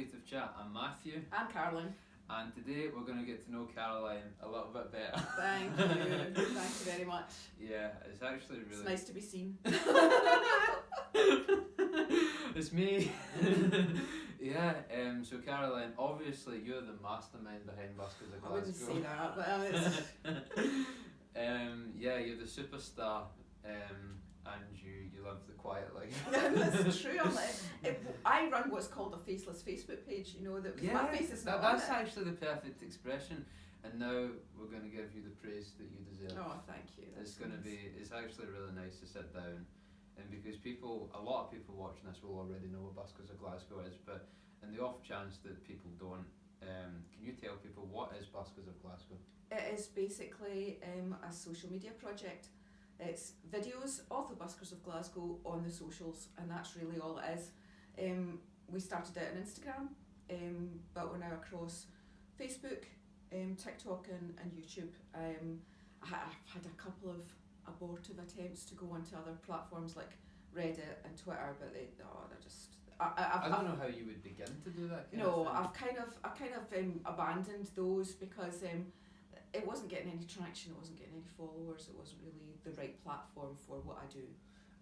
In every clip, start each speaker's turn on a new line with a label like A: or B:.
A: Creative Chat. I'm Matthew.
B: I'm Carolyn.
A: And today we're going to get to know Caroline a little bit better.
B: Thank you. Thank you very much.
A: Yeah, it's actually really...
B: It's nice to be seen.
A: It's me. Yeah, so Caroline, obviously you're the mastermind behind Buskers of Glasgow.
B: I wouldn't say that, but
A: yeah, you're the superstar. And you live the quiet life.
B: That's true. I run what's called a faceless Facebook page. You know that my face is not
A: that's
B: on it.
A: actually the perfect expression. And now we're going to give you the praise that you deserve.
B: Oh, thank you.
A: It's actually really nice to sit down, and because a lot of people watching this will already know what Buskers of Glasgow is, but in the off chance that people don't, can you tell people what is Buskers of Glasgow?
B: It is basically a social media project. It's videos of the Buskers of Glasgow on the socials, and that's really all it is. We started out on Instagram, but we're now across Facebook, TikTok and YouTube. I've had a couple of abortive attempts to go onto other platforms like Reddit and Twitter, but they're just...
A: I don't know how you would begin to do that kind of thing.
B: I kind of abandoned those because it wasn't getting any traction, it wasn't getting any followers, it wasn't really the right platform for what I do.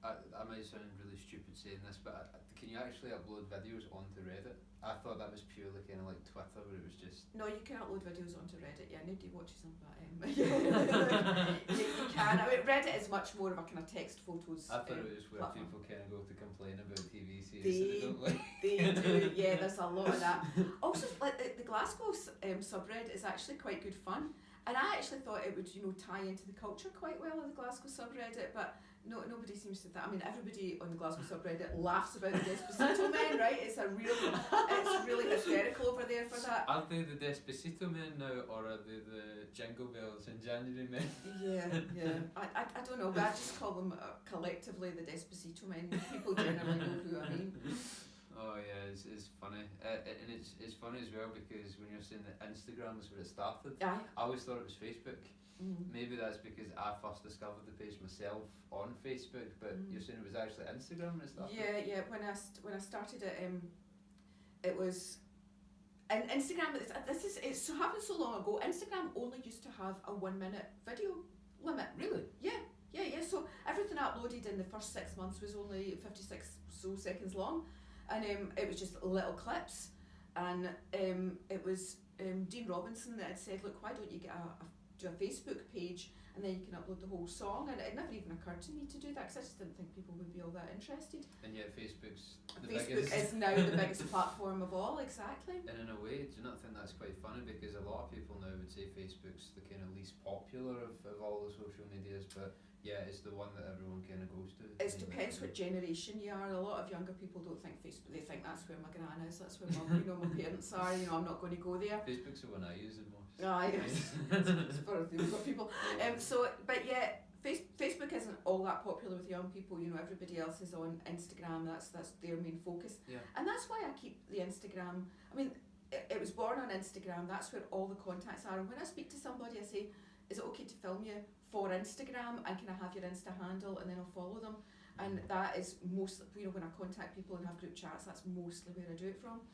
A: I might sound really stupid saying this, but can you actually upload videos onto Reddit? I thought that was purely kind of like Twitter, where it was just...
B: No, you can upload videos onto Reddit, yeah, nobody watches them, but you can. I mean, Reddit is much more of a kind of text photos
A: I thought it was where
B: platform.
A: people kind of go to complain about TV series that they don't like.
B: They do, yeah, there's a lot of that. Also, like the Glasgow subreddit is actually quite good fun. And I actually thought it would, tie into the culture quite well of the Glasgow subreddit, but nobody seems to that. I mean, everybody on the Glasgow subreddit laughs about the Despacito men, right? It's really hysterical over there for that.
A: Are they the Despacito men now, or are they the Jingle Bells in January men?
B: Yeah. I don't know, but I just call them collectively the Despacito men. People generally know who I mean.
A: Oh yeah, it's funny, and it's funny as well because when you're saying that Instagram was where it started,
B: Aye.
A: I always thought it was Facebook.
B: Mm.
A: Maybe that's because I first discovered the page myself on Facebook, but you're saying it was actually Instagram when it started?
B: Yeah. When I started it, it was, and Instagram. It's happened so long ago. Instagram only used to have a 1 minute video limit.
A: Really?
B: Yeah. So everything I uploaded in the first 6 months was only 56 seconds long. And it was just little clips, and it was Dean Robinson that had said, look, why don't you do a Facebook page and then you can upload the whole song, and it never even occurred to me to do that because I just didn't think people would be all that interested.
A: And yet Facebook
B: biggest is now the biggest platform of all, exactly.
A: And in a way, do you not think that's quite funny, because a lot of people now would say Facebook's the kind of least popular of all the social medias, but yeah, it's the one that everyone kind of goes to.
B: It depends what generation you are. A lot of younger people don't think Facebook. They think that's where my gran is. That's where my parents are. I'm not going to go there.
A: Facebook's the one I use the most.
B: It's for the younger people. But yeah, Facebook isn't all that popular with young people. Everybody else is on Instagram. That's their main focus.
A: Yeah. And
B: that's why I keep the Instagram. I mean, it was born on Instagram. That's where all the contacts are. And when I speak to somebody, I say, is it okay to film you for Instagram, and can I have your Insta handle, and then I'll follow them. And that is mostly, when I contact people and have group chats, that's mostly where I do it from.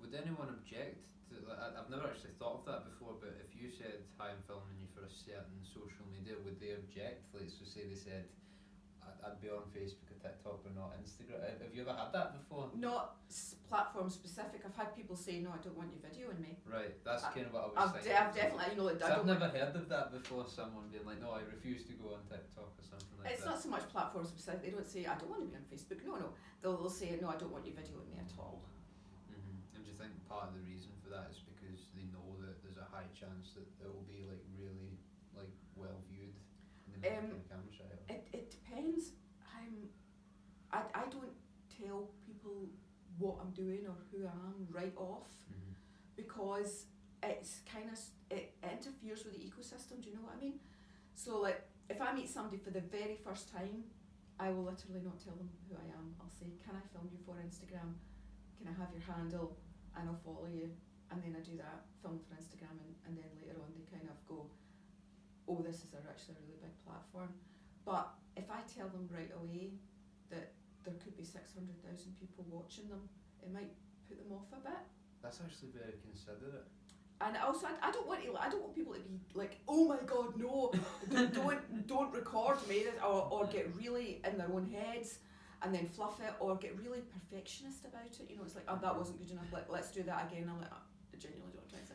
A: Would anyone object to, I've never actually thought of that before, but if you said, hi, I'm filming you for a certain social media, would they object? Like, so say they said, I'd be on Facebook or TikTok but not Instagram. Have you ever had that before?
B: Not platform specific. I've had people say, no, I don't want you videoing me.
A: Right, that's kind of what I was thinking.
B: I've definitely,
A: I've never heard of that before, someone being like, no, I refuse to go on TikTok or something like that.
B: It's not so much platform specific. They don't say, I don't want to be on Facebook. No. They'll say, no, I don't want you videoing me at all.
A: Mm-hmm. And do you think part of the reason for that is because they know that there's a high chance that it will be really well viewed?
B: It depends. I don't tell people what I'm doing or who I am right off, because it's it interferes with the ecosystem. Do you know what I mean? So like, if I meet somebody for the very first time, I will literally not tell them who I am. I'll say, can I film you for Instagram? Can I have your handle? And I'll follow you. And then I do that, film for Instagram, and then later on they kind of go, oh, this is actually a really big platform. But if I tell them right away that there could be 600,000 people watching them, it might put them off a bit.
A: That's actually very considerate.
B: And also, I don't want people to be like, oh my god, no, don't record me, or get really in their own heads and then fluff it, or get really perfectionist about it. You know, it's like, oh, that wasn't good enough. Let's do that again. I'm like, I genuinely don't try this.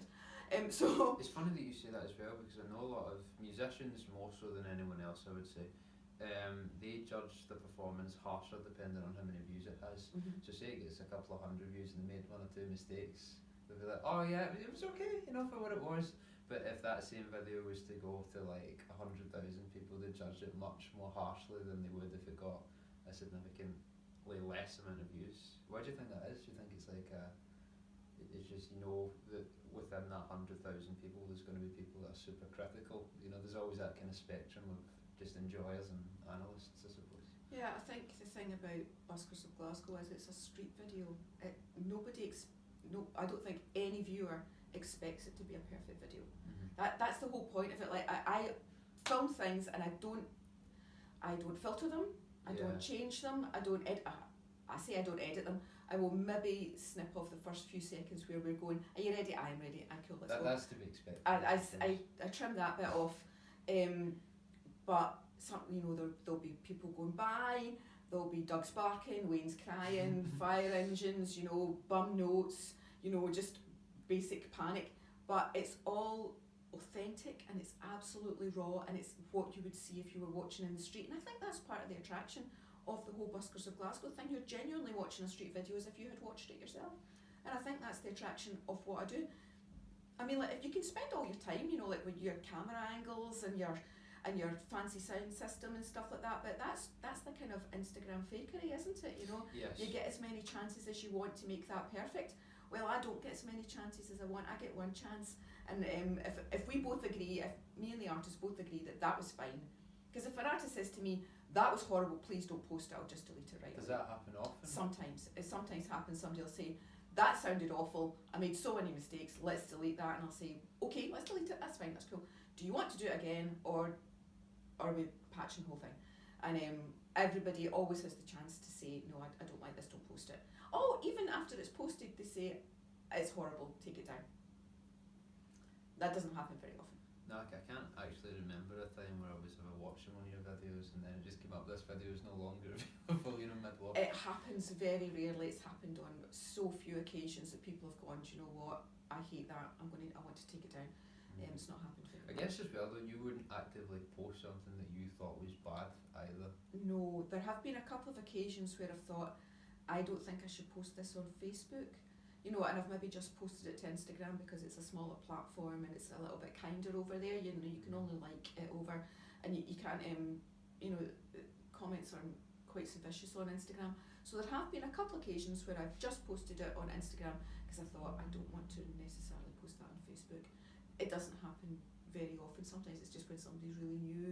B: So
A: it's funny that you say that as well, because I know a lot of musicians, more so than anyone else, I would say. They judge the performance harsher depending on how many views it has. So say it gets a couple of hundred views and they made one or two mistakes, they'll be like, oh yeah, it was okay, you know, for what it was. But if that same video was to go to like 100,000 people, they'd judge it much more harshly than they would if it got a significantly less amount of views. Why do you think that is? Do you think it's like it's just, you know, that within that 100,000 people there's going to be people that are super critical? You know, there's always that kind of spectrum of just enjoyers and analysts, I suppose.
B: yeah, I think the thing about Buskers of Glasgow is it's a street video. I don't think any viewer expects it to be a perfect video. That's the whole point of it. Like I film things and I don't filter them. I don't change them. I don't edit. I say I don't edit them. I will maybe snip off the first few seconds where we're going, are you ready? I'm ready. Cool, let's go.
A: That's to be expected.
B: I trim that bit off. But some, you know, there'll be people going by, there'll be dogs barking, Wayne's crying, fire engines, you know, bum notes, you know, just basic panic. But it's all authentic and it's absolutely raw and it's what you would see if you were watching in the street. And I think that's part of the attraction of the whole Buskers of Glasgow thing. You're genuinely watching a street video as if you had watched it yourself. And I think that's the attraction of what I do. I mean, like, if you can spend all your time, you know, like with your camera angles and your fancy sound system and stuff like that, but that's the kind of Instagram fakery, isn't it? You know,
A: yes.
B: You get as many chances as you want to make that perfect. Well, I don't get as many chances as I want. I get one chance, and if we both agree, if me and the artist both agree that was fine, because if an artist says to me, that was horrible, please don't post it, I'll just delete it right away.
A: Does that happen often?
B: Sometimes. It sometimes happens. Somebody will say, that sounded awful, I made so many mistakes, let's delete that. And I'll say, okay, let's delete it, that's fine, that's cool. Do you want to do it again, or are we patching the whole thing? And everybody always has the chance to say, no, I don't like this, don't post it. Oh, even after it's posted, they say, it's horrible, take it down. That doesn't happen very often.
A: No, I can't actually remember a time where I was ever watching one of your videos and then it just came up, this video is no longer available, you know, mid-watch.
B: It happens very rarely. It's happened on so few occasions that people have gone, do you know what, I hate that, I want to take it down. It's not happened very
A: I guess as well though, you wouldn't actively post something that you thought was bad either.
B: No, there have been a couple of occasions where I've thought, I don't think I should post this on Facebook. You know, and I've maybe just posted it to Instagram because it's a smaller platform and it's a little bit kinder over there. You know, you can only like it over, and you can't, you know, comments are quite vicious on Instagram. So there have been a couple of occasions where I've just posted it on Instagram because I thought I don't want to necessarily post that on Facebook. It doesn't happen very often. Sometimes it's just when somebody's really new,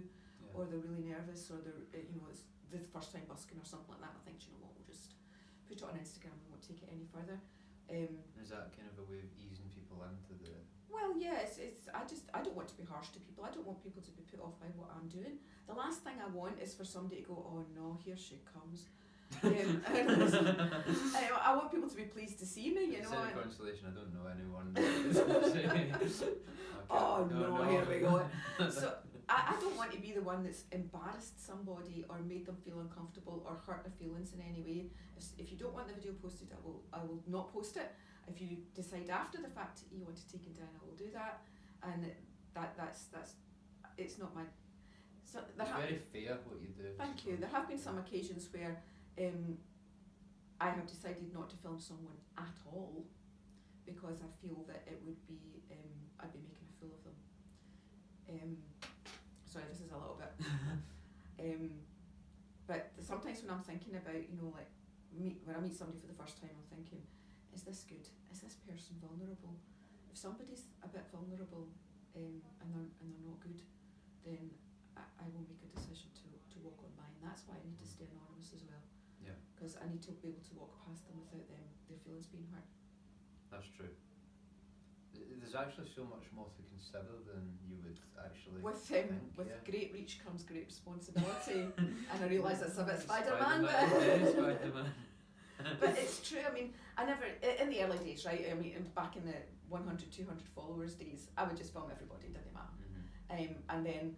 B: or they're really nervous, or they're, you know, it's the first time busking or something like that. I think, you know what, we'll just put it on Instagram and won't take it any further.
A: Is that kind of a way of easing people into the...
B: Well, yeah, I don't want to be harsh to people. I don't want people to be put off by what I'm doing. The last thing I want is for somebody to go, oh no, here she comes. I want people to be pleased to see me, you know.
A: It's any consolation, I don't know anyone.
B: Oh no, here we go. So I don't want to be the one that's embarrassed somebody or made them feel uncomfortable or hurt their feelings in any way. If you don't want the video posted, I will not post it. If you decide after the fact you want to take it down, I will do that. And that's it's not my. So
A: it's very fair what you do.
B: Thank you. There have been some occasions where I have decided not to film someone at all because I feel that it would be I'd be making a fool of them. Sorry, this is a little bit. But sometimes when I'm thinking about, you know, like when I meet somebody for the first time, I'm thinking, is this good? Is this person vulnerable? If somebody's a bit vulnerable and they're not good, then I will make a decision to walk on mine. That's why I need to stay anonymous as well.
A: Yeah.
B: Because I need to be able to walk past them without their feelings being hurt.
A: That's true. There's actually so much more to consider than you would actually think.
B: With great reach comes great responsibility. And I realise that's a bit Spider-Man,
A: Spider-Man.
B: But it's true. I mean, I never in the early days, right? I mean, back in the 100, 200 followers days, I would just film everybody, didn't matter. And then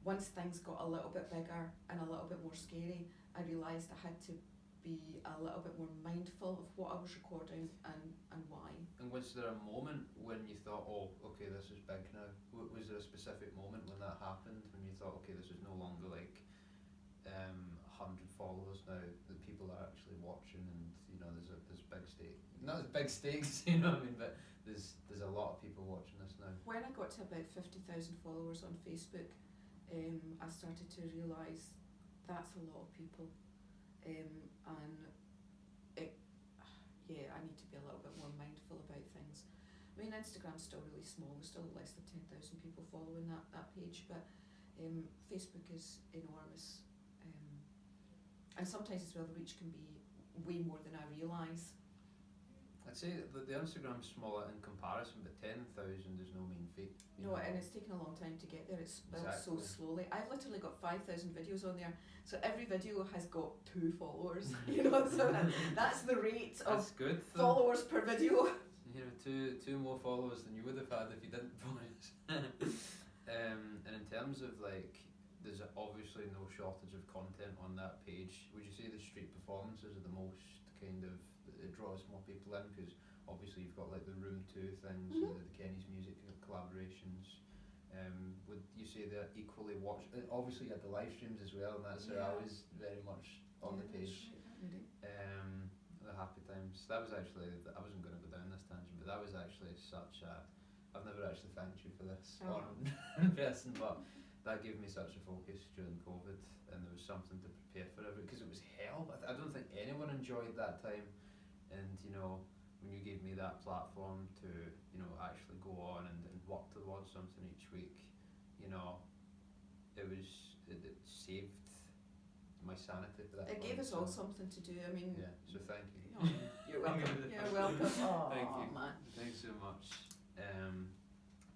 B: once things got a little bit bigger and a little bit more scary, I realised I had to be a little bit more mindful of what I was recording and why.
A: And was there a moment when you thought, oh, okay, this is big now? Was there a specific moment when that happened, when you thought, okay, this is no longer like 100 followers now, that people are actually watching, and you know, there's big stakes. Not as big stakes, you know what I mean, but there's a lot of people watching this now.
B: When I got to about 50,000 followers on Facebook, I started to realise that's a lot of people. And I need to be a little bit more mindful about things. I mean, Instagram's still really small. There's still less than 10,000 people following that page, but Facebook is enormous. And sometimes as well, the reach can be way more than I realise.
A: I'd say that the Instagram's smaller in comparison, but 10,000 is no mean feat.
B: No, and it's taken a long time to get there. It's built so slowly. I've literally got 5,000 videos on there, so every video has got 2 followers. You know, so that's the rate of
A: good,
B: followers per video.
A: You know, two more followers than you would have had if you didn't post. And in terms of like, there's obviously no shortage of content on that page. Would you say the street performances are the most kind of, it draws more people in, because obviously you've got like the Room 2 things, and the Kenny's music collaborations. Would you say they're equally watched? Obviously you had the live streams as well, and that's how I was very much on the page. The happy times. That was actually, I wasn't going to go down this tangent, but that was actually such a, I've never actually thanked you for this in person, but that gave me such a focus during COVID, and there was something to prepare for everything, because it was hell. I don't think anyone enjoyed that time. And you know, when you gave me that platform to, you know, actually go on and work towards something each week, you know, it saved my sanity for that.
B: It gave us all something to do. I mean,
A: yeah. So thank you.
B: Oh, you're welcome. You're welcome. Oh,
A: thank you.
B: Man.
A: Thanks so much.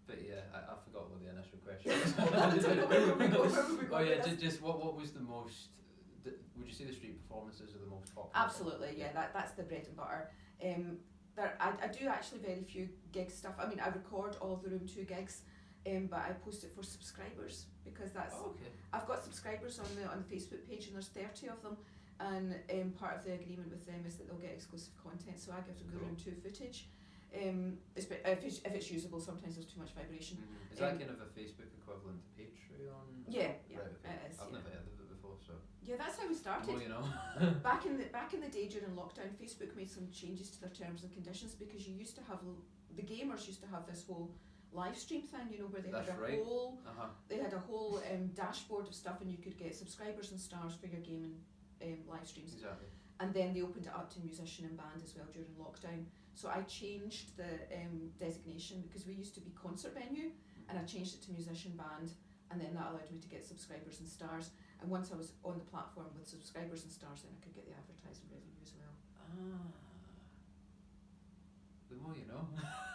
A: But yeah, I forgot what the initial question was. Oh yeah, just what was the most? Would you say the street performances are the most popular?
B: Absolutely, yeah. That's the bread and butter. I do actually very few gig stuff. I mean, I record all of the Room 2 gigs, but I post it for subscribers, because that's.
A: Oh, okay.
B: I've got subscribers on the Facebook page, and there's 30 of them, and part of the agreement with them is that they'll get exclusive content. So I give them the Room 2 footage. If it's usable, sometimes there's too much vibration.
A: Is that kind of a Facebook equivalent to Patreon?
B: Yeah,
A: right, okay.
B: It is.
A: I've never heard of it before, so.
B: Yeah, that's how we started.
A: Well, you know.
B: back in the day during lockdown, Facebook made some changes to their terms and conditions, because you used to have the gamers used to have this whole live stream thing, you know, where they had a whole dashboard of stuff, and you could get subscribers and stars for your gaming live streams.
A: Exactly.
B: And then they opened it up to musician and band as well during lockdown. So I changed the designation, because we used to be concert venue, and I changed it to musician band, and then that allowed me to get subscribers and stars. And once I was on the platform with subscribers and stars, then I could get the advertising revenue as well.
A: The more you know.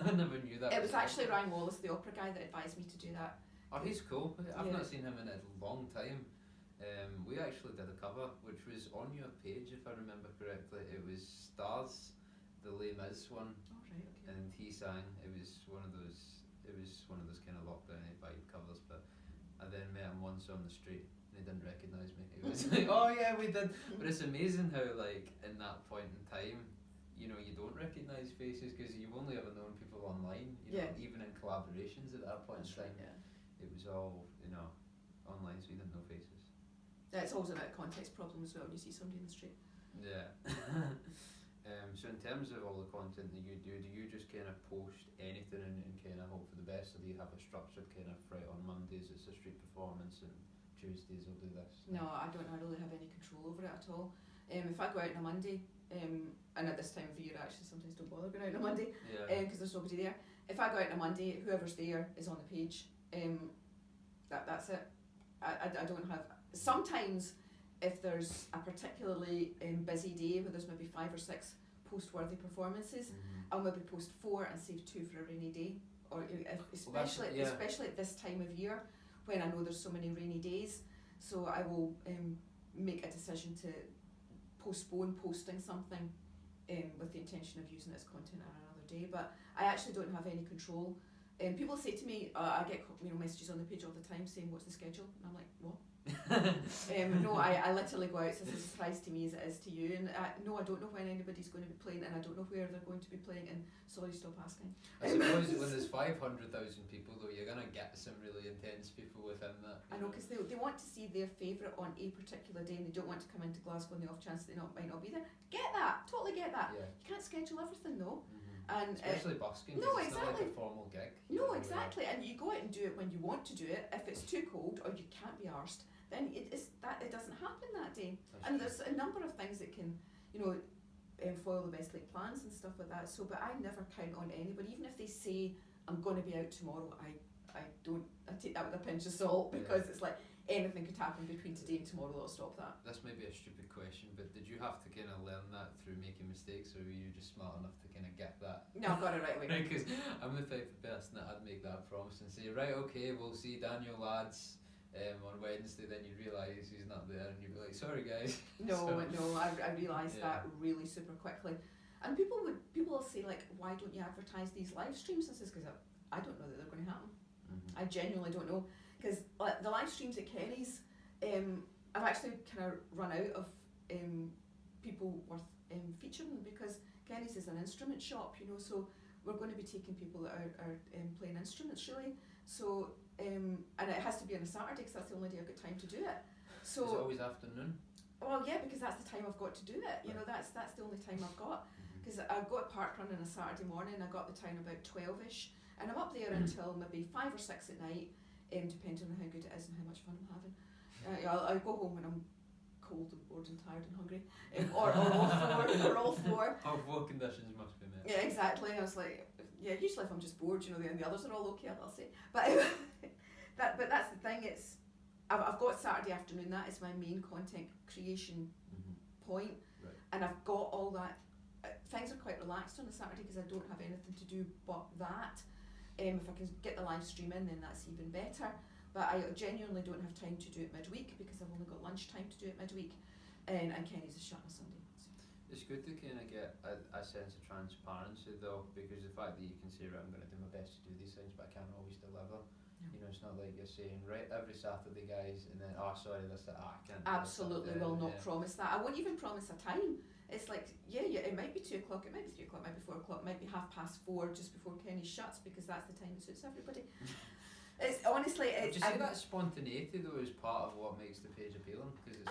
A: I never knew that.
B: It was actually Ryan Wallace, the opera guy, that advised me to do that.
A: Oh, he's cool. I've not seen him in a long time. We actually did a cover, which was on your page, if I remember correctly. It was Stars, the Les Mis one.
B: Oh, right, okay.
A: And he sang. It was one of those kind of lockdown vibe covers. But I then met him once on the street, and he didn't recognise me. He was like, "Oh yeah, we did." But it's amazing how, like, in that point in time, you know, you don't recognise faces, because you've only ever known people online. You know, even in collaborations at that point in time, it was all, you know, online, so you didn't know faces.
B: It's always about a context problem as well when you see somebody in the street.
A: Yeah. So in terms of all the content that you do you just kind of post anything and kind of hope for the best, or do you have a structured kind of, right, on Mondays it's a street performance and Tuesdays I'll do this?
B: No, I don't really have any control over it at all. If I go out on a Monday, and at this time of year I actually sometimes don't bother going out on a Monday, because there's nobody there. If I go out on a Monday, whoever's there is on the page. That's it. I don't have. Sometimes, if there's a particularly busy day where there's maybe 5 or 6 post-worthy performances, I'll maybe post 4 and save 2 for a rainy day, or especially at this time of year when I know there's so many rainy days. So I will make a decision to postpone posting something with the intention of using it as content on another day. But I actually don't have any control. People say to me, I get messages on the page all the time saying, what's the schedule? And I'm like, what? No, I literally go out, so it's a surprise to me as it is to you. And no, I don't know when anybody's going to be playing, and I don't know where they're going to be playing. And sorry, stop asking.
A: I suppose when there's 500,000 people, though, you're going to get some really intense people within that.
B: I know, because they want to see their favourite on a particular day, and they don't want to come into Glasgow on the off chance they might not be there. Get that, totally get that.
A: Yeah.
B: You can't schedule everything though.
A: Mm-hmm. And especially busking,
B: no,
A: it's
B: exactly.
A: not like a formal gig.
B: No, exactly. And you go out and do it when you want to do it. If it's too cold or you can't be arsed, then it doesn't happen that day.
A: That's
B: and
A: true.
B: There's a number of things that can, foil the best laid plans and stuff like that. So, but I never count on anybody, even if they say I'm going to be out tomorrow. I take that with a pinch of salt, because it's like anything could happen between today and tomorrow that'll stop that.
A: This may be a stupid question, but did you have to kind of learn that through making mistakes, or were you just smart enough to kind of get that?
B: No, I got it right away.
A: Because I'm the type of person that I'd make that promise and say, right, okay, we'll see Daniel lads on Wednesday. Then you realise he's not there, and you'd be like, sorry guys.
B: No, I realised that really super quickly. And people will say, like, why don't you advertise these live streams? And I says, because I don't know that they're going to happen. I genuinely don't know, because the live streams at Kenny's, I've actually kind of run out of people worth featuring, because Kenny's is an instrument shop, so we're going to be taking people that are playing instruments really. So and it has to be on a Saturday, because that's the only day I've got time to do it. So
A: is it always afternoon?
B: Well, yeah, because that's the time I've got to do it. That's the only time I've got, because I go to park run on a Saturday morning. I got the town about 12ish. And I'm up there until maybe 5 or 6 at night, depending on how good it is and how much fun I'm having. I'll go home when I'm cold and bored and tired and hungry, or all four.
A: All four conditions must be met.
B: Yeah, exactly. I was like, usually if I'm just bored, and the others are all okay, I'll say. But but that's the thing. I've got Saturday afternoon. That is my main content creation point,
A: right.
B: And I've got all that. Things are quite relaxed on a Saturday because I don't have anything to do but that. If I can get the live stream in, then that's even better. But I genuinely don't have time to do it midweek, because I've only got lunchtime to do it midweek, and Kenny's is shut on a Sunday. So.
A: It's good to kind of get a sense of transparency though, because the fact that you can say, right, I'm going to do my best to do these things, but I can't always deliver. No. It's not like you're saying, right, every Saturday guys, and then, sorry, I can't.
B: Absolutely will not promise that. I won't even promise a time. It's like, it might be 2 o'clock, it might be 3 o'clock, it might be 4 o'clock, it might be 4:30 just before Kenny shuts, because that's the time that suits everybody. It's honestly,
A: Would you say that spontaneity though is part of what makes the page appealing? Because it's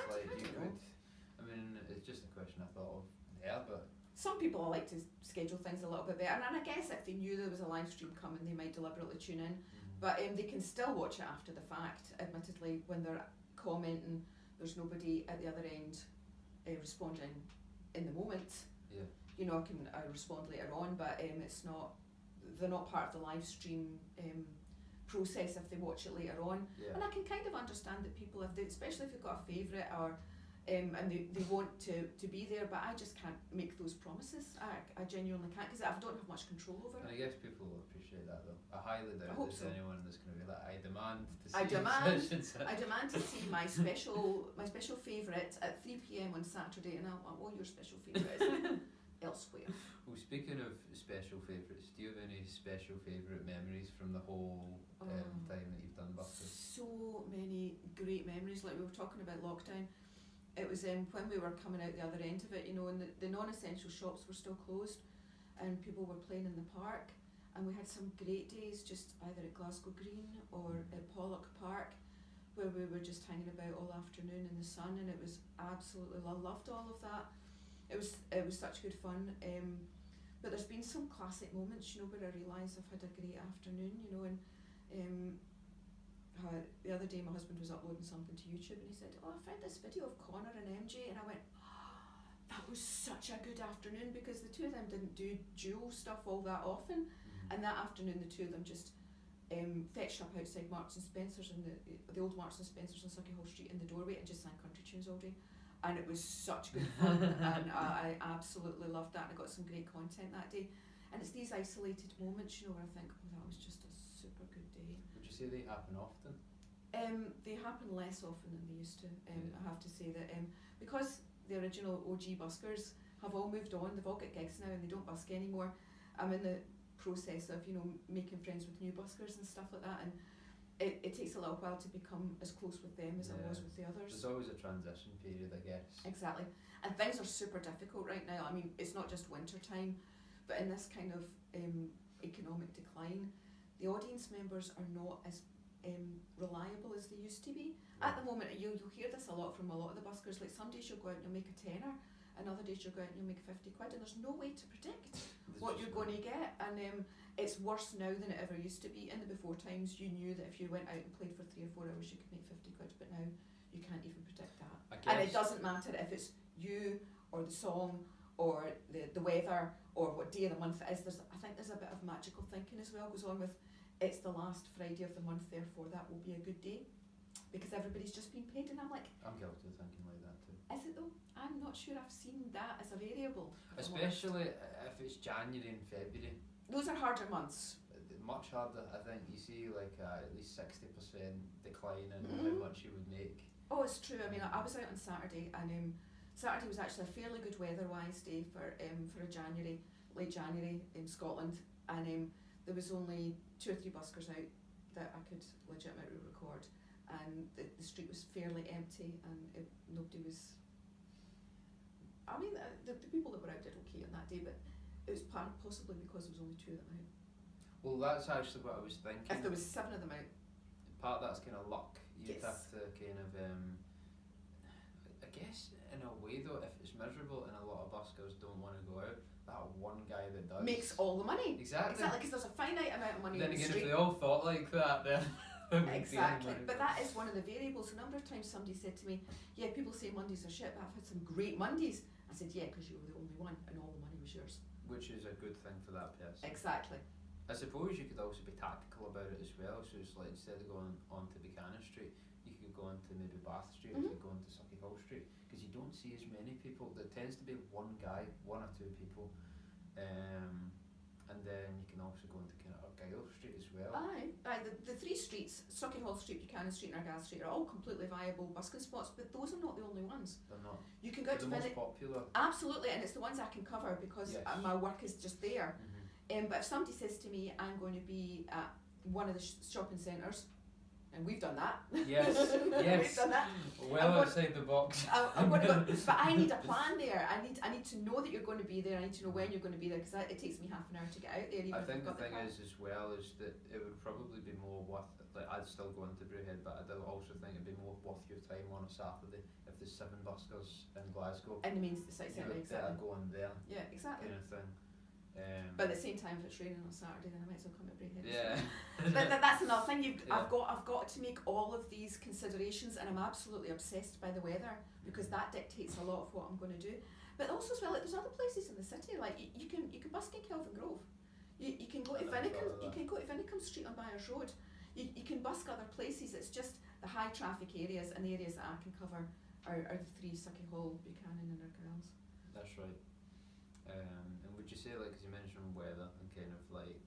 A: it's just a question I thought of there, but
B: some people like to schedule things a little bit better, and I guess if they knew there was a live stream coming, they might deliberately tune in. But they can still watch it after the fact. Admittedly, when they're commenting, there's nobody at the other end responding in the moment.
A: Yeah.
B: I respond later on, but it's not. They're not part of the live stream process if they watch it later on.
A: Yeah.
B: And I can kind of understand that people, especially if they've got a favourite or and they want to be there, but I just can't make those promises. I genuinely can't, because I don't have much control over it.
A: And I guess people will appreciate that though. I highly doubt there's anyone that's going to be like, I demand to see
B: I demand to see my special favourite at 3 p.m. on Saturday, and I want all your special favourites elsewhere.
A: Well, speaking of special favourites, do you have any special favourite memories from the whole time that you've done Buskers?
B: So many great memories. Like we were talking about lockdown. It was when we were coming out the other end of it, and the non-essential shops were still closed, and people were playing in the park, and we had some great days just either at Glasgow Green or at Pollock Park, where we were just hanging about all afternoon in the sun, and it was absolutely, I loved all of that. It was such good fun. But there's been some classic moments, where I realise I've had a great afternoon, and the other day my husband was uploading something to YouTube, and he said, I found this video of Connor and MJ, and I went, that was such a good afternoon, because the two of them didn't do dual stuff all that often, and that afternoon the two of them just fetched up outside Marks and Spencer's, in the old Marks and Spencer's on Sucky Hall Street, in the doorway, and just sang country tunes all day. And it was such good fun, and I absolutely loved that, and I got some great content that day. And it's these isolated moments, where I think, that was just a super good day.
A: Would you say they happen often?
B: They happen less often than they used to. I have to say that because the original OG Buskers have all moved on. They've all got gigs now and they don't busk anymore. I'm in the process of, making friends with new buskers and stuff like that, and it takes a little while to become as close with them as I was with the others.
A: There's always a transition period, I guess.
B: Exactly. And things are super difficult right now. I mean, it's not just winter time, but in this kind of economic decline, the audience members are not as reliable as they used to be.
A: Yeah.
B: At the moment, you'll hear this a lot from a lot of the buskers, like some days you'll go out and you'll make a tenner, and other days you'll go out and you'll make 50 quid, and there's no way to predict what you're going to get. And it's worse now than it ever used to be. In the before times, you knew that if you went out and played for 3 or 4 hours, you could make 50 quid, but now you can't even predict that. And it doesn't matter if it's you or the song or the weather or what day of the month it is. I think there's a bit of magical thinking as well goes on with, it's the last Friday of the month, therefore that will be a good day, because everybody's just been paid. And I'm like,
A: I'm guilty of thinking like that too.
B: Is it though? I'm not sure I've seen that as a variable.
A: Especially if it's January and February.
B: Those are harder months.
A: Much harder, I think. You see at least 60% decline in how much you would make.
B: Oh, it's true. I mean, I was out on Saturday, and Saturday was actually a fairly good weather-wise day for a late January in Scotland, and there was only 2 or 3 buskers out that I could legitimately record, and the street was fairly empty, and nobody was. I mean, the people that were out did okay on that day, but it was possibly because there was only 2 of them out.
A: Well, that's actually what I was thinking.
B: If there was 7 of them out.
A: Part of that's kind of luck. You'd
B: Yes.
A: have to kind of, I guess in a way though, if it's miserable and a lot of buskers don't want to go out, that one guy that does
B: makes all the money.
A: Exactly,
B: because there's a finite amount of money
A: then
B: in the
A: again,
B: street.
A: if they all thought like that, then
B: Exactly, but that is one of the variables. A number of times somebody said to me, yeah, people say Mondays are shit, but I've had some great Mondays. I said, yeah, because you were the only one and all the money was yours.
A: Which is a good thing for that person.
B: Exactly.
A: I suppose you could also be tactical about it as well, so it's like instead of going on to Buchanan Street, you could go on to maybe Bath Street, you could go on to Sauchiehall Street, because you don't see as many people. There tends to be one guy, 1 or 2 people, and then you can also go into kind of Argyle Street as well.
B: Aye. The 3 streets, Sauchiehall Street, Buchanan Street and Argyle Street, are all completely viable busking spots, but those are not the only ones.
A: They're not.
B: You can go
A: They're
B: to
A: the most popular.
B: Absolutely, and it's the ones I can cover because
A: Yes.
B: my work is just there.
A: Mm-hmm.
B: But if somebody says to me, I'm going to be at one of the shopping centres, and we've done that.
A: Yes, yes.
B: We've done that.
A: Well outside the box.
B: I'm going to go, but I need a plan there. I need to know that you're going to be there. I need to know when you're going to be there, because it takes me half an hour to get out there. Even
A: I
B: if
A: think
B: I've got
A: the thing
B: car.
A: is as well is that it would probably be more worth, like I'd still go into Brewhead, but I'd also think it'd be more worth your time on a Saturday if there's 7 buskers in Glasgow.
B: And it means the city centre, exactly.
A: Go on there.
B: Yeah, exactly.
A: Kind of thing.
B: But at the same time, if it's raining on Saturday, then I might as well come to Brewhead.
A: Yeah.
B: But that's another thing.
A: Yeah.
B: I've got to make all of these considerations, and I'm absolutely obsessed by the weather because that dictates a lot of what I'm going to do. But also as well, like, there's other places in the city, like you can busk in Kelvin Grove. You can go to Vinicum. You can go to Vinicum Street on Byers Road. You can busk other places. It's just the high traffic areas, and the areas that I can cover are the 3: Sauchiehall, Buchanan, and Argyles.
A: That's right. And would you say, like, as you mentioned weather and kind of like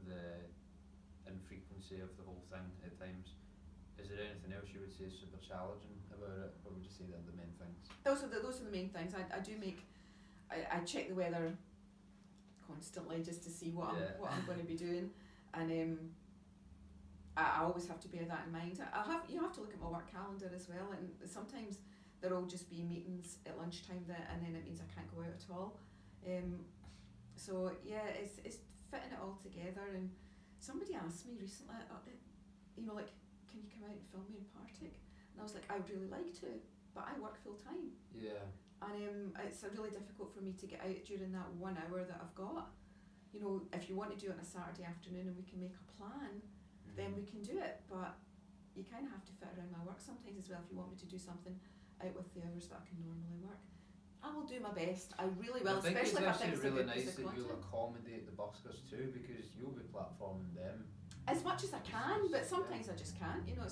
A: the infrequency of the whole thing at times, is there anything else you would say is super challenging about it, or would you say they're the main things?
B: Those are the main things. I check the weather constantly just to see what I'm going to be doing, and I always have to bear that in mind. You have to look at my work calendar as well, and sometimes there'll just be meetings at lunchtime and then it means I can't go out at all. So yeah, it's fitting it all together. And somebody asked me recently, like, can you come out and film me in Partick? And I was like, I would really like to, but I work full time.
A: Yeah.
B: And it's really difficult for me to get out during that 1 hour that I've got. You know, if you want to do it on a Saturday afternoon and we can make a plan, then we can do it. But you kind of have to fit around my work sometimes as well if you want me to do something out with the hours that I can normally work. I will do my best. I really will, especially if I think it's
A: really
B: a good
A: nice
B: piece of
A: that you'll
B: content.
A: accommodate the buskers too, because you'll be platforming them.
B: As much as I can, but sometimes I just can't. You know,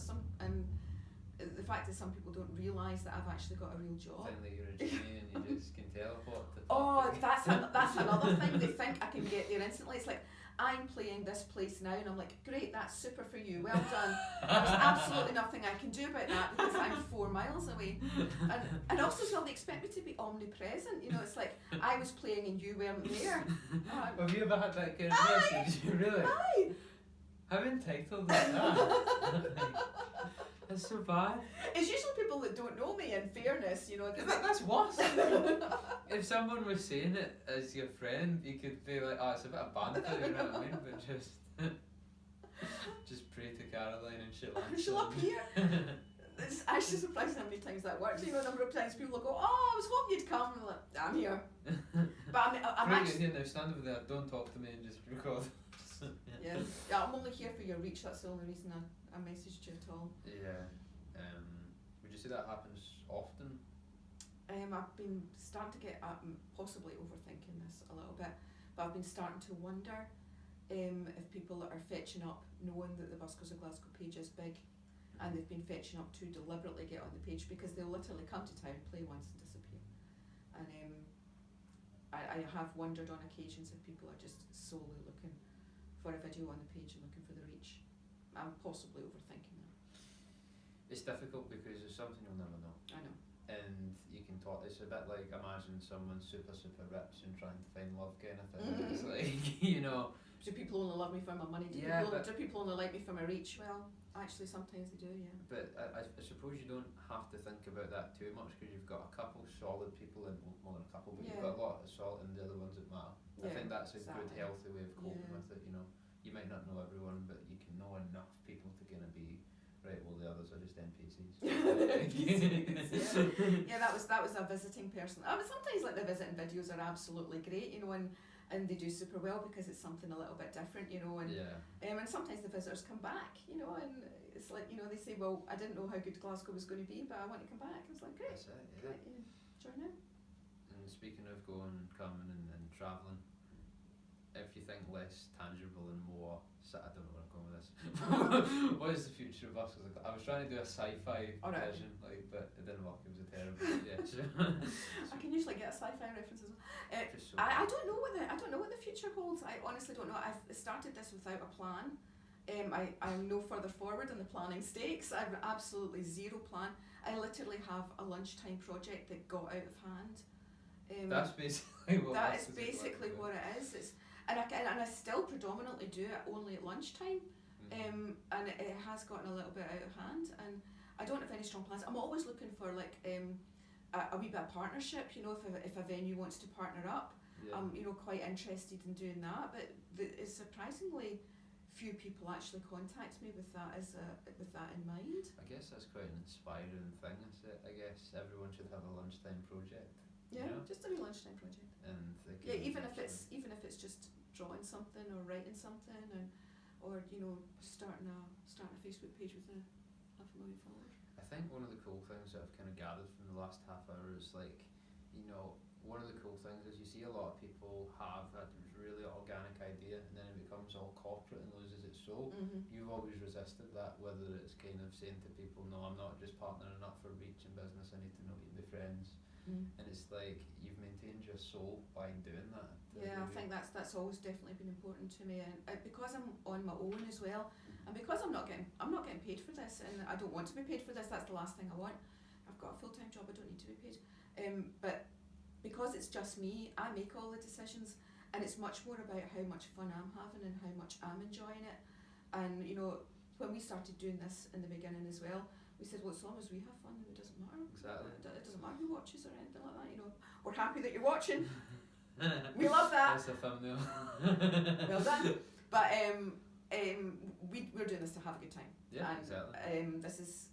B: the fact that some people don't realise that I've actually got a real job.
A: Thing that you're a genie and you just can teleport to
B: Oh,
A: Partick.
B: that's another thing. They think I can get there instantly. It's like, I'm playing this place now, and I'm like, great, that's super for you, well done. There's absolutely nothing I can do about that because I'm 4 miles away. And also as well, they expect me to be omnipresent, you know, it's like I was playing and you weren't there.
A: Have you ever had that kind of message? Really?
B: Aye.
A: How entitled is that? That's so bad.
B: It's usually people that don't know me, in fairness, you know.
A: That's worse. If someone was saying it as your friend, you could be like, oh, it's a bit of banter, you know what I mean? But just pray to Caroline and she'll
B: She'll appear. It's actually surprising how many times that works. You know, a number of times people will go, oh, I was hoping you'd come. And I'm like, I'm here. But I'm actually...
A: Here now, stand over there, don't talk to me and just record.
B: Yeah, I'm only here for your reach, that's the only reason I messaged you at all.
A: Yeah. Would you say that happens often?
B: I've been starting to get, possibly overthinking this a little bit, but I've been starting to wonder if people are fetching up knowing that the Buskers of Glasgow page is big, and they've been fetching up to deliberately get on the page, because they'll literally come to town, play once and disappear. And I have wondered on occasions if people are just solely looking for a video on the page and looking for the reach. I'm possibly overthinking that.
A: It's difficult because it's something you'll never know.
B: I know.
A: And you can talk, it's a bit like, imagine someone super rich and trying to find love kind of thing. It's like, you know.
B: Do people only love me for my money? Do people only like me for my reach? Well, actually sometimes they do, yeah.
A: But I suppose you don't have to think about that too much, because you've got a couple solid people, and more than a couple, but you've got a lot of solid, and they're the ones that matter. I think that's a good, healthy way of coping with it, you know. You might not know everyone, but you can know enough people to kind of be, right, well the others are just NPCs.
B: Yeah, that was a visiting person. I mean, sometimes like the visiting videos are absolutely great, you know, and they do super well because it's something a little bit different, you know, and and sometimes the visitors come back, you know, and it's like, you know, they say, well, I didn't know how good Glasgow was going to be, but I want to come back. And it's like, great.
A: That's it, yeah.
B: Great, yeah. Join in.
A: And speaking of going and coming and travelling, if you think less tangible and more, I don't know where I'm going with this. What is the future of us? I was trying to do a sci-fi vision, like, but it didn't work. It was a terrible.
B: I can usually get a sci-fi reference as well. I don't know what the future holds. I honestly don't know. I've started this without a plan. I'm no further forward in the planning stakes. I've absolutely zero plan. I literally have a lunchtime project that got out of hand.
A: That's basically what.
B: That is basically what it is. And I still predominantly do it only at lunchtime, and it has gotten a little bit out of hand, and I don't have any strong plans. I'm always looking for like a wee bit of partnership, you know, if a venue wants to partner up, I'm, you know, quite interested in doing that, but it's surprisingly few people actually contact me with that with that in mind.
A: I guess that's quite an inspiring thing, is it? I guess everyone should have a lunchtime project.
B: Yeah,
A: you know?
B: Just a wee lunchtime project.
A: And
B: even if it's just drawing something or writing something, or you know, starting a Facebook page with a 500,000 followers.
A: I think one of the cool things that I've kind of gathered from the last half hour is, like, you know, one of the cool things is you see a lot of people have a really organic idea, and then it becomes all corporate and loses its soul. You've always resisted that, whether it's kind of saying to people, no, I'm not just partnering up for reach and business, I need to know you and be friends. And it's like you've maintained your soul by doing that.
B: Yeah, I think that's always definitely been important to me, and because I'm on my own as well, and because I'm not getting paid for this, and I don't want to be paid for this. That's the last thing I want. I've got a full-time job. I don't need to be paid. But because it's just me, I make all the decisions, and it's much more about how much fun I'm having and how much I'm enjoying it. And you know, when we started doing this in the beginning as well, we said, well, as long as we have fun, then it doesn't matter.
A: Exactly.
B: It doesn't matter who watches or anything like that. You know, we're happy that you're watching. We love that.
A: That's a thumbnail.
B: Well done. But we're doing this to have a good time.
A: Yeah,
B: and,
A: exactly.
B: This is,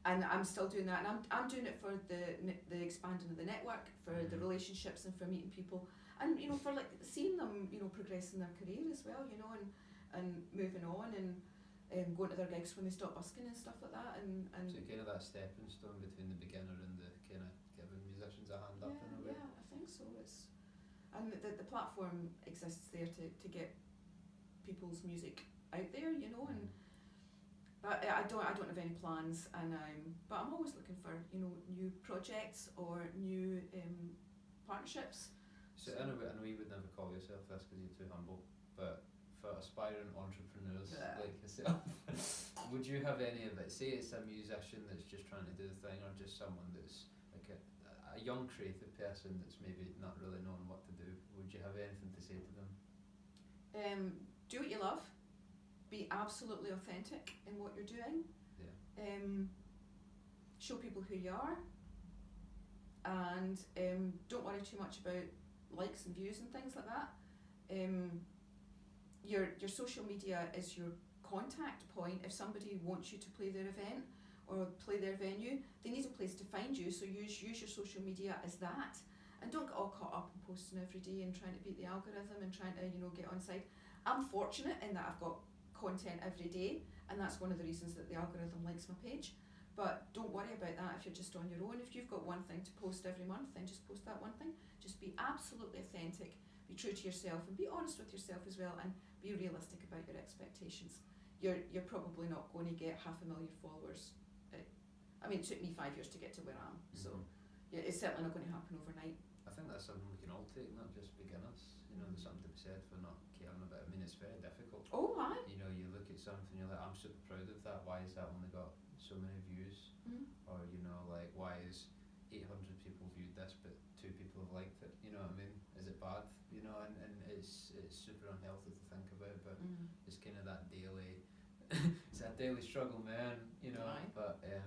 B: and I'm still doing that, and I'm doing it for the expanding of the network, for the relationships, and for meeting people, and you know, for like seeing them, you know, progress in their career as well, you know, and moving on, and going to their gigs when they stop busking and stuff like that, and
A: so kind of that stepping stone between the beginner and the kind of giving musicians a hand up in a way.
B: Yeah, I think so. And the platform exists there to get people's music out there, you know, and but I don't have any plans, and but I'm always looking for, you know, new projects or new partnerships.
A: So I know you would never call yourself this because you're too humble, but for aspiring entrepreneurs
B: Yeah.
A: like yourself. Would you have any of it? Say it's a musician that's just trying to do the thing, or just someone that's like a young creative person that's maybe not really knowing what to do. Would you have anything to say to them?
B: Do what you love. Be absolutely authentic in what you're doing.
A: Yeah.
B: Show people who you are, and don't worry too much about likes and views and things like that. Your social media is your contact point. If somebody wants you to play their event or play their venue, they need a place to find you, so use your social media as that, and don't get all caught up in posting every day and trying to beat the algorithm and trying to get on side. I'm fortunate in that I've got content every day, and that's one of the reasons that the algorithm likes my page. But don't worry about that if you're just on your own. If you've got one thing to post every month, then just post that one thing. Just be absolutely authentic, be true to yourself, and be honest with yourself as well, and be realistic about your expectations. You're probably not going to get 500,000 followers. I mean, it took me 5 years to get to where I am, so yeah, it's certainly not going to happen overnight.
A: I think that's something we can all take, not just beginners. There's something to be said for not caring about it. I mean, it's very difficult.
B: Oh, aye.
A: You look at something, you're like, I'm super proud of that. Why has that only got so many views? Or like, why is 800 people viewed this but 2 people have liked it? You know what I mean? Is it bad? And it's super unhealthy to think about, but it's kind of that daily it's that daily struggle, man,
B: Aye.
A: but it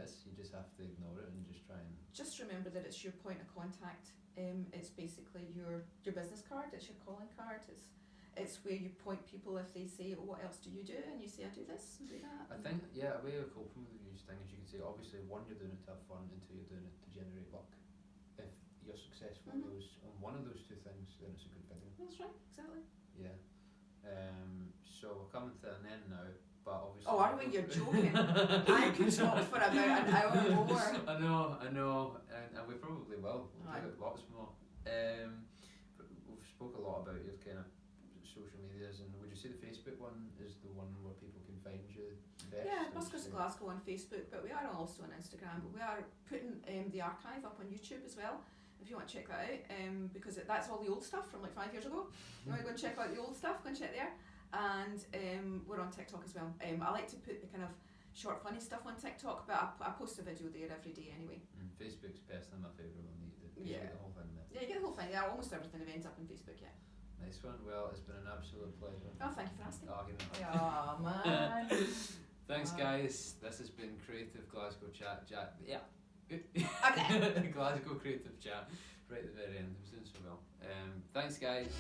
A: is. You just have to ignore it and just try and
B: Just remember that it's your point of contact. It's basically your business card. It's your calling card. It's where you point people if they say, "Oh, what else do you do?" and you say, "I do this and do that."
A: I think, a way of coping with the views thing is you can say, obviously, one, you're doing it to have fun, and 2, you're doing it to generate work. If you're successful on one of those 2 things, then it's a good video.
B: That's right, exactly.
A: Yeah. So we're coming to an end now, but obviously.
B: Oh, are we? You're joking. I could talk for about an hour more.
A: I know, and we probably will. We'll do it lots more. We've spoke a lot about your kind of social medias, and would you say the Facebook one is the one where people can find you best?
B: Yeah, Buskers of Glasgow on Facebook, but we are also on Instagram. But we are putting the archive up on YouTube as well, if you want to check that out, because that's all the old stuff from like 5 years ago. You want to go and check out the old stuff, go and check there. And we're on TikTok as well. I like to put the kind of short funny stuff on TikTok, but I post a video there every day anyway.
A: Facebook's personally my favourite one that you do.
B: Yeah.
A: You get the whole thing there.
B: Yeah, you get the whole thing. Yeah, almost everything ends up on Facebook, yeah.
A: Nice one. Well, it's been an absolute pleasure.
B: Oh, thank you for asking.
A: Oh,
B: man.
A: Thanks, guys. This has been Creative Glasgow Chat. Yeah.
B: Okay.
A: Glasgow Creative Chat. Right at the very end. I'm doing so well. Thanks, guys.